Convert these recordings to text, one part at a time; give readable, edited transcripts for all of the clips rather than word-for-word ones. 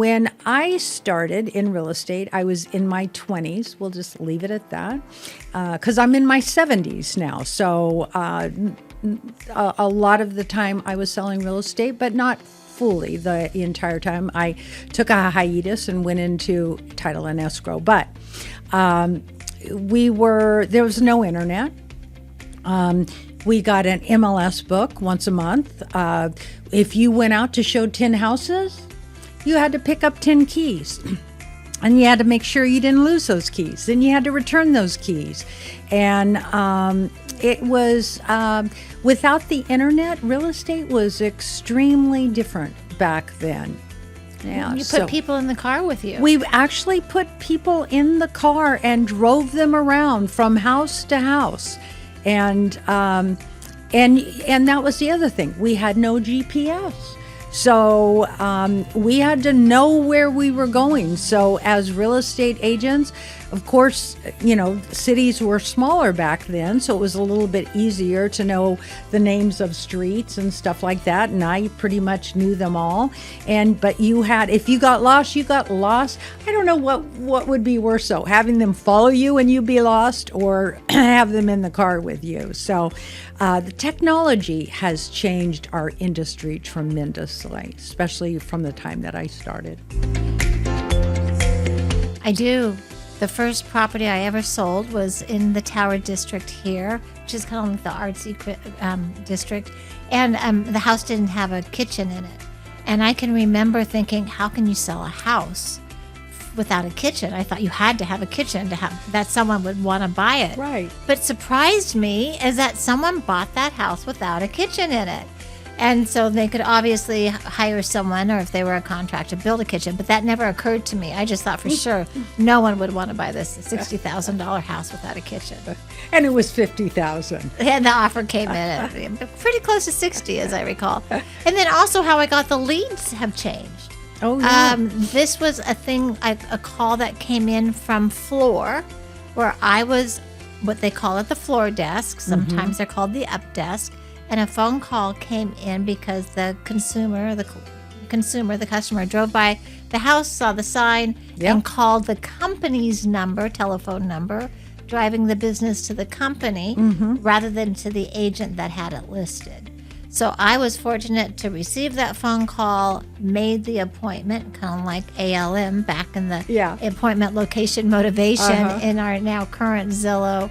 when I started in real estate, I was in my 20s. We'll just leave it at that, because I'm in my 70s now. So a lot of the time I was selling real estate, but not fully the entire time. I took a hiatus and went into title and escrow. But there was no internet. We got an MLS book once a month. If you went out to show 10 houses, you had to pick up 10 keys. And you had to make sure you didn't lose those keys. Then you had to return those keys. And it was, without the internet, real estate was extremely different back then. Yeah, you put people in the car with you. We actually put people in the car and drove them around from house to house. And that was the other thing. We had no GPS. So we had to know where we were going. So as real estate agents, of course, cities were smaller back then, so it was a little bit easier to know the names of streets and stuff like that. And I pretty much knew them all. But if you got lost, you got lost. I don't know what would be worse, though, having them follow you and you be lost, or have them in the car with you. So the technology has changed our industry tremendously, especially from the time that I started. I do. The first property I ever sold was in the Tower District here, which is kind of like the artsy district. And the house didn't have a kitchen in it. And I can remember thinking, how can you sell a house without a kitchen? I thought you had to have a kitchen that someone would want to buy it. Right. But surprised me is that someone bought that house without a kitchen in it. And so they could obviously hire someone, or if they were a contractor, build a kitchen. But that never occurred to me. I just thought for sure no one would want to buy this $60,000 house without a kitchen. And it was $50,000. And the offer came in at pretty close to 60, as I recall. And then also how I got the leads have changed. Oh, yeah. This was a call that came in from floor, where I was what they call it the floor desk. Sometimes they're called the up desk. And a phone call came in because the customer drove by the house, saw the sign, and called the company's telephone number, driving the business to the company rather than to the agent that had it listed. So I was fortunate to receive that phone call, made the appointment, kind of like ALM back in the appointment location motivation in our now current Zillow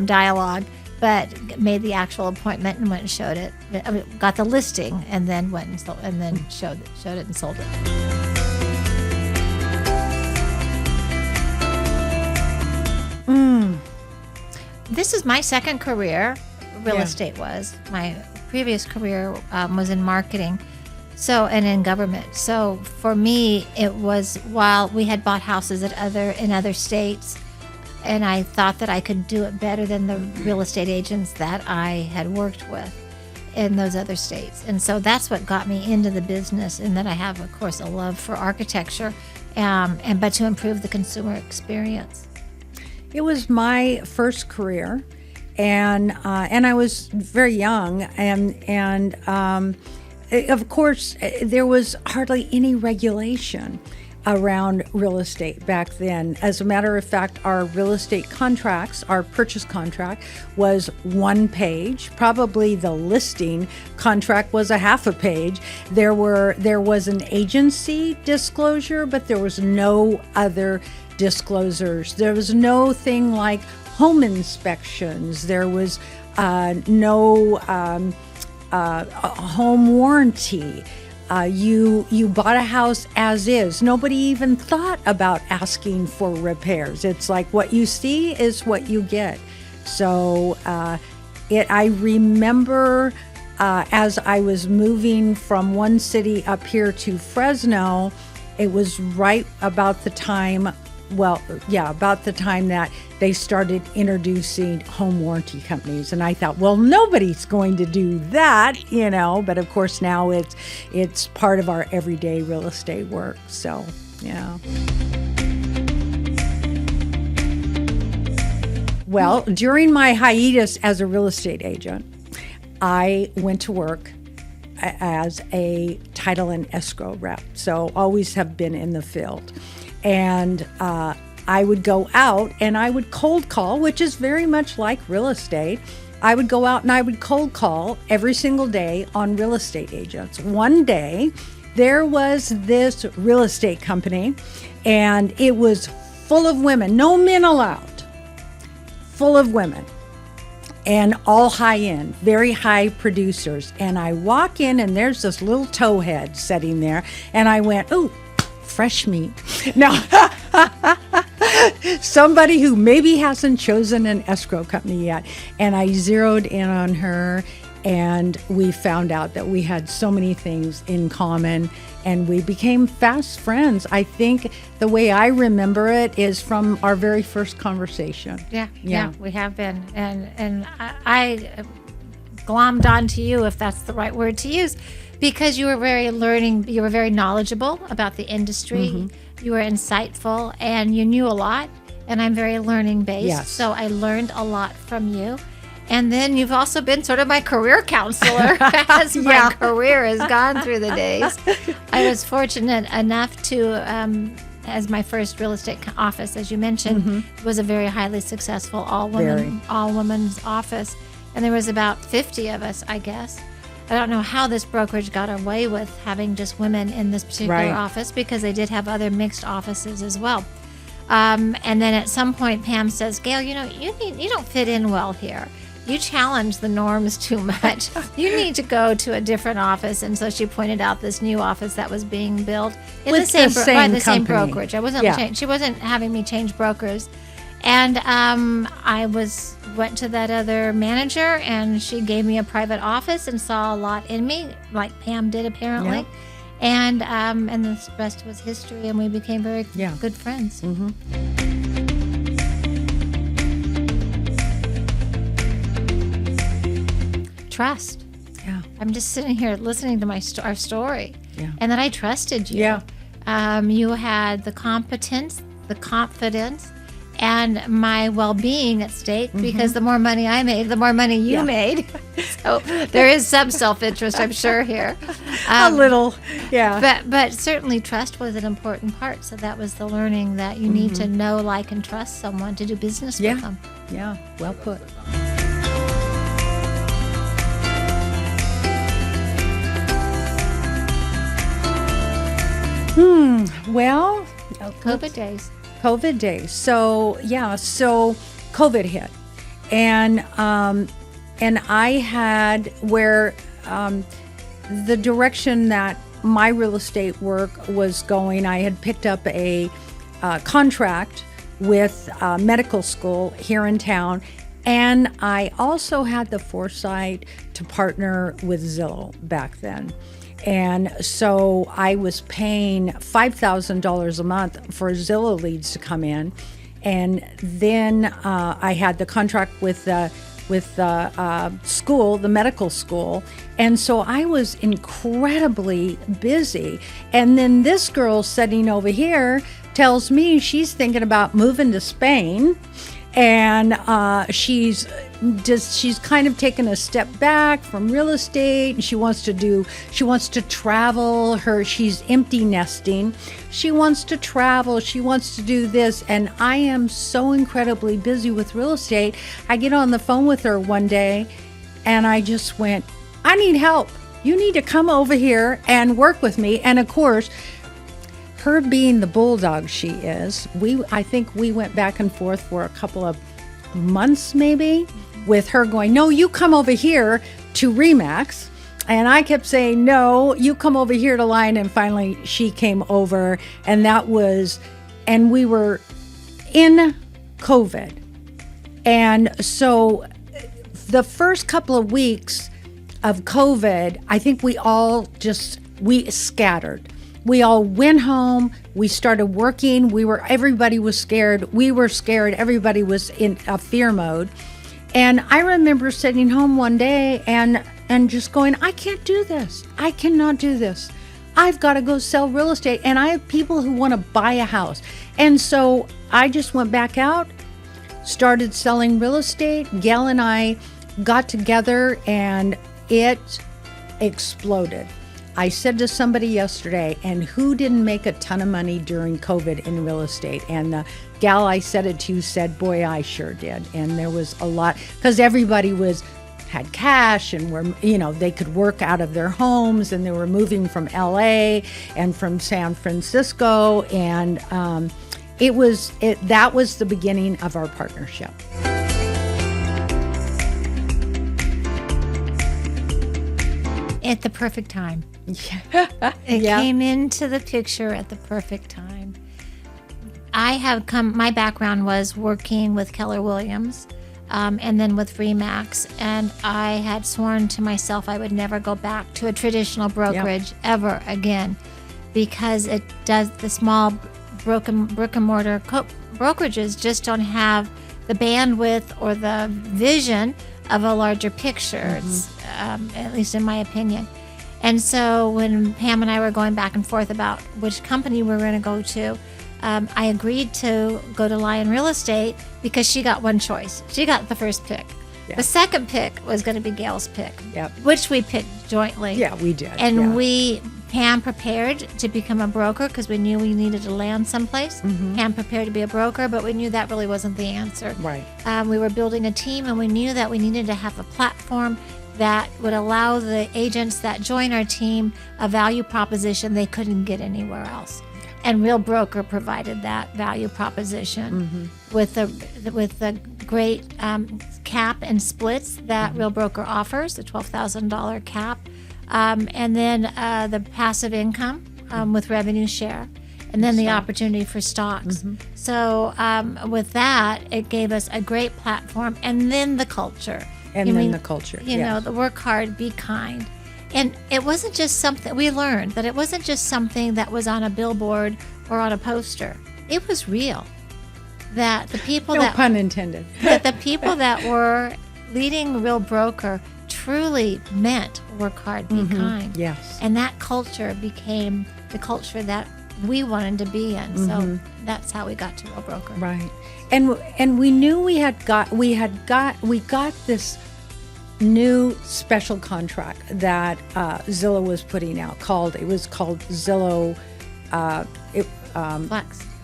dialogue. But made the actual appointment and went and showed it. Got the listing and then went and sold, and then showed it and sold it. This is my second career. Real estate was my previous career was in marketing, and in government. So for me, it was while we had bought houses in other states. And I thought that I could do it better than the real estate agents that I had worked with in those other states. And so that's what got me into the business, and that I have, of course, a love for architecture, but to improve the consumer experience. It was my first career, and I was very young, and of course, there was hardly any regulation around real estate back then. As a matter of fact, our real estate contracts, our purchase contract was one page. Probably the listing contract was a half a page. There was an agency disclosure, but there was no other disclosures. There was no thing like home inspections. There was no home warranty. You bought a house as is. Nobody even thought about asking for repairs. It's like what you see is what you get. So I remember as I was moving from one city up here to Fresno, it was right about the time that they started introducing home warranty companies. And I thought, well, nobody's going to do that, but of course now it's part of our everyday real estate work. So, yeah. Well, during my hiatus as a real estate agent, I went to work as a title and escrow rep. So always have been in the field. And I would go out and I would cold call, which is very much like real estate. I would go out and I would cold call every single day on real estate agents. One day, there was this real estate company, and it was full of women, no men allowed, full of women, and all high end, very high producers. And I walk in, and there's this little towhead sitting there, and I went, ooh, fresh meat. Now, somebody who maybe hasn't chosen an escrow company yet. And I zeroed in on her, and we found out that we had so many things in common, and we became fast friends. I think the way I remember it is from our very first conversation. Yeah, we have been. And I glommed onto you, if that's the right word to use, because you were very knowledgeable about the industry. Mm-hmm. You were insightful, and you knew a lot. And I'm very learning based. Yes. So I learned a lot from you. And then you've also been sort of my career counselor as my career has gone through the days. I was fortunate enough to, as my first real estate office, as you mentioned, was a very highly successful all women's office. And there was about 50 of us, I guess. I don't know how this brokerage got away with having just women in this particular office, because they did have other mixed offices as well. And then at some point, Pam says, Gayle, you don't fit in well here. You challenge the norms too much. You need to go to a different office. And so she pointed out this new office that was being built in With by the same company. brokerage. She wasn't having me change brokers. And I went to that other manager, and she gave me a private office and saw a lot in me, like Pam did apparently. Yep. And the rest was history, and we became very good friends. Mm-hmm. Trust. Yeah. I'm just sitting here listening to our story, and that I trusted you. Yeah. You had the competence, the confidence, and my well-being at stake, because the more money I made, the more money you made. So there is some self-interest, I'm sure, here. A little, yeah. But certainly trust was an important part. So that was the learning that you need to know, like, and trust someone to do business with them. Yeah, well put. Well, COVID days. So COVID hit, and I had where the direction that my real estate work was going. I had picked up a contract with medical school here in town, and I also had the foresight to partner with Zillow back then. And so I was paying $5,000 a month for Zillow leads to come in. And then I had the contract with the school, the medical school. And so I was incredibly busy. And then this girl sitting over here tells me she's thinking about moving to Spain. And she's kind of taken a step back from real estate, and she wants to travel. She's empty nesting. She wants to travel. She wants to do this. And I am so incredibly busy with real estate. I get on the phone with her one day, and I just went, I need help. You need to come over here and work with me. And of course, her being the bulldog she is, I think we went back and forth for a couple of months maybe, with her going, no, you come over here to Remax. And I kept saying, no, you come over here to Lion. And finally she came over, and we were in COVID. And so the first couple of weeks of COVID, I think we scattered. We all went home. We started working. Everybody was scared. We were scared. Everybody was in a fear mode. And I remember sitting home one day and just going, I can't do this. I cannot do this. I've got to go sell real estate. And I have people who want to buy a house. And so I just went back out, started selling real estate. Gayle and I got together, and it exploded. I said to somebody yesterday, and who didn't make a ton of money during COVID in real estate? And the gal I said it to said, boy, I sure did. And there was a lot, because everybody had cash and they could work out of their homes, and they were moving from LA and from San Francisco. And that was the beginning of our partnership. At the perfect time. Yeah. It came into the picture at the perfect time. My background was working with Keller Williams and then with RE/MAX, and I had sworn to myself I would never go back to a traditional brokerage ever again, because the small brick and mortar brokerages just don't have the bandwidth or the vision of a larger picture, at least in my opinion. And so when Pam and I were going back and forth about which company we were going to go to, I agreed to go to Lion Real Estate because she got one choice. She got the first pick. Yeah. The second pick was going to be Gayle's pick, which we picked jointly. Yeah, we did. And Pam prepared to become a broker because we knew we needed to land someplace. Pam prepared to be a broker, but we knew that really wasn't the answer. Right. We were building a team, and we knew that we needed to have a platform that would allow the agents that join our team a value proposition they couldn't get anywhere else. And Real Broker provided that value proposition with the great cap and splits that Real Broker offers, the $12,000 cap, and then the passive income with revenue share, and then the opportunity for stocks. So with that, it gave us a great platform, and then the culture. The culture. You know, the work hard, be kind. And it wasn't just something, we learned that it wasn't just something that was on a billboard or on a poster. It was real. That the people no pun intended. That the people that were leading Real Broker truly meant work hard, be kind. Yes. And that culture became the culture that we wanted to be in. So that's how we got to Real Broker. Right. And we knew we got this new special contract that Zillow was putting out. It was called Zillow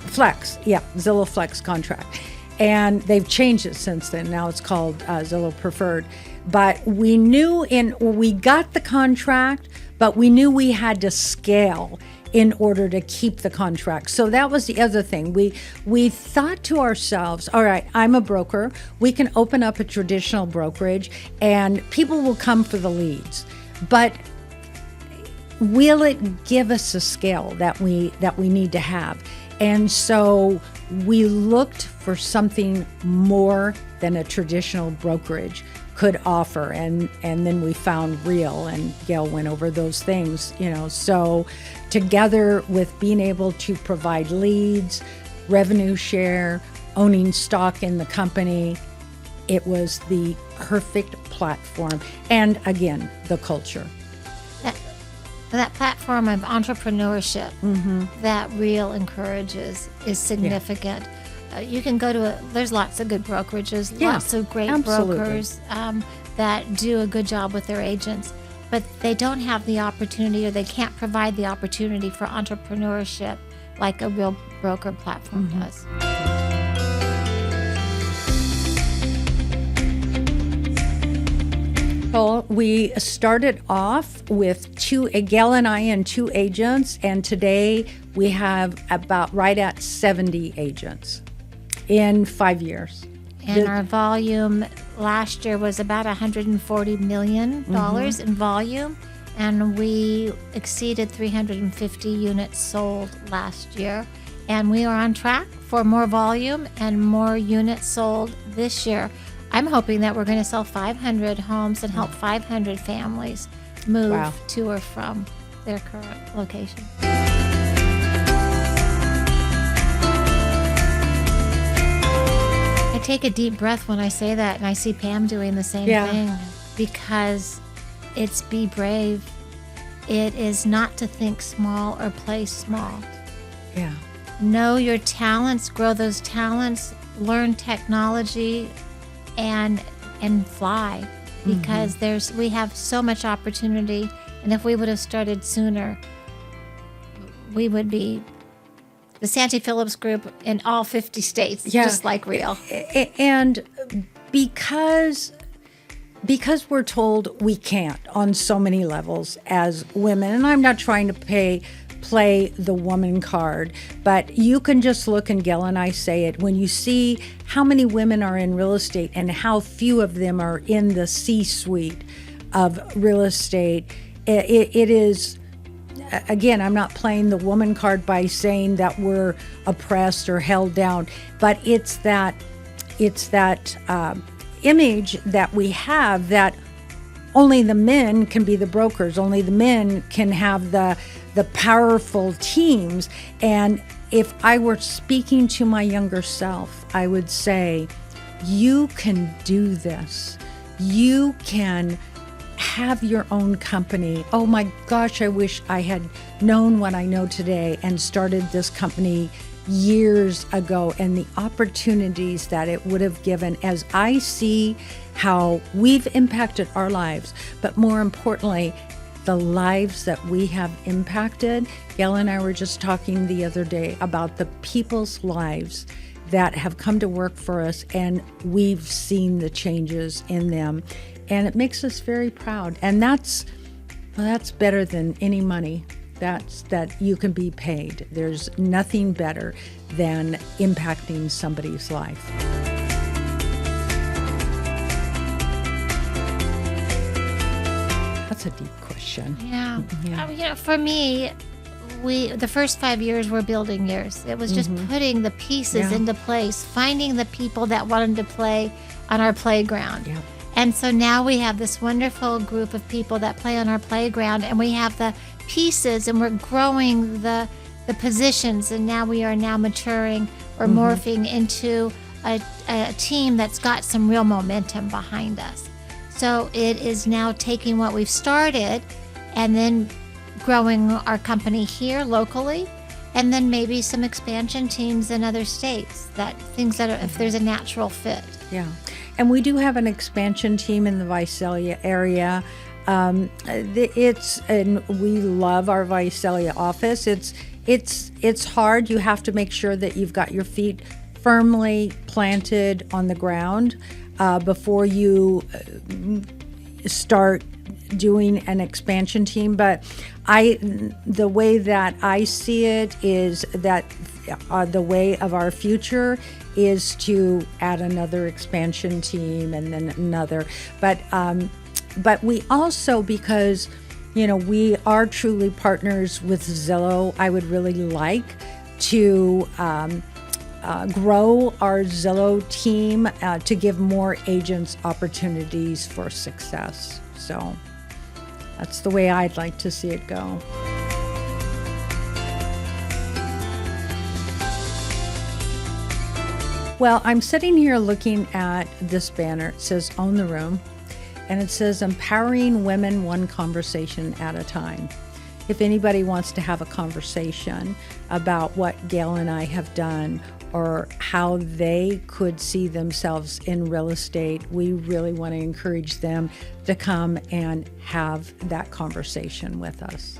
Flex. Yeah, Zillow Flex contract. And they've changed it since then. Now it's called Zillow Preferred. But we knew we got the contract, but we knew we had to scale in order to keep the contract. So that was the other thing. We thought to ourselves, all right, I'm a broker. We can open up a traditional brokerage and people will come for the leads. But will it give us a scale that we need to have? And so we looked for something more than a traditional brokerage could offer, and then we found Real, and Gayle went over those things, so together with being able to provide leads, revenue share, owning stock in the company, it was the perfect platform. And again, the culture. That platform of entrepreneurship that Real encourages is significant. You can go to there's lots of good brokerages, lots of great brokers that do a good job with their agents, but they don't have the opportunity, or they can't provide the opportunity for entrepreneurship like a Real Broker platform does. Well, we started off with Gayle and I and 2 agents, and today we have about right at 70 agents in 5 years. And our volume last year was about $140 million in volume, and we exceeded 350 units sold last year. And we are on track for more volume and more units sold this year. I'm hoping that we're going to sell 500 homes and help 500 families move to or from their current location. I take a deep breath when I say that, and I see Pam doing the same thing, because it's be brave. It is not to think small or play small. Yeah. Know your talents, grow those talents, learn technology, and fly, because we have so much opportunity And if we would have started sooner, we would be the Santy Phillips group in all 50 states, just like real. And because we're told we can't on so many levels as women, and I'm not trying to play the woman card, but you can just look, and Gayle and I say it, when you see how many women are in real estate and how few of them are in the C-suite of real estate, it is, again, I'm not playing the woman card by saying that we're oppressed or held down, but it's that image that we have that only the men can be the brokers, only the men can have the powerful teams. And if I were speaking to my younger self, I would say, you can do this. You can have your own company. Oh my gosh, I wish I had known what I know today and started this company years ago, and the opportunities that it would have given, as I see how we've impacted our lives, but more importantly, the lives that we have impacted. Gayle and I were just talking the other day about the people's lives that have come to work for us, and we've seen the changes in them, and it makes us very proud. And that's better than any money that you can be paid. There's nothing better than impacting somebody's life. That's a deep question. Yeah. For me, the first 5 years were building years. It was just putting the pieces into place, finding the people that wanted to play on our playground. Yeah. And so now we have this wonderful group of people that play on our playground, and we have the pieces, and we're growing the positions, and now we are maturing or morphing into a team that's got some real momentum behind us. So it is now taking what we've started and then growing our company here locally, and then maybe some expansion teams in other states, things that are, if there's a natural fit. Yeah. And we do have an expansion team in the Visalia area. And we love our Visalia office. It's hard. You have to make sure that you've got your feet firmly planted on the ground before you start doing an expansion team. But the way that I see it is that the way of our future is to add another expansion team and then another. But we also, because we are truly partners with Zillow, I would really like to grow our Zillow team to give more agents opportunities for success. So that's the way I'd like to see it go. Well, I'm sitting here looking at this banner. It says Own the Room, and it says Empowering Women One Conversation at a Time. If anybody wants to have a conversation about what Gayle and I have done or how they could see themselves in real estate, we really want to encourage them to come and have that conversation with us.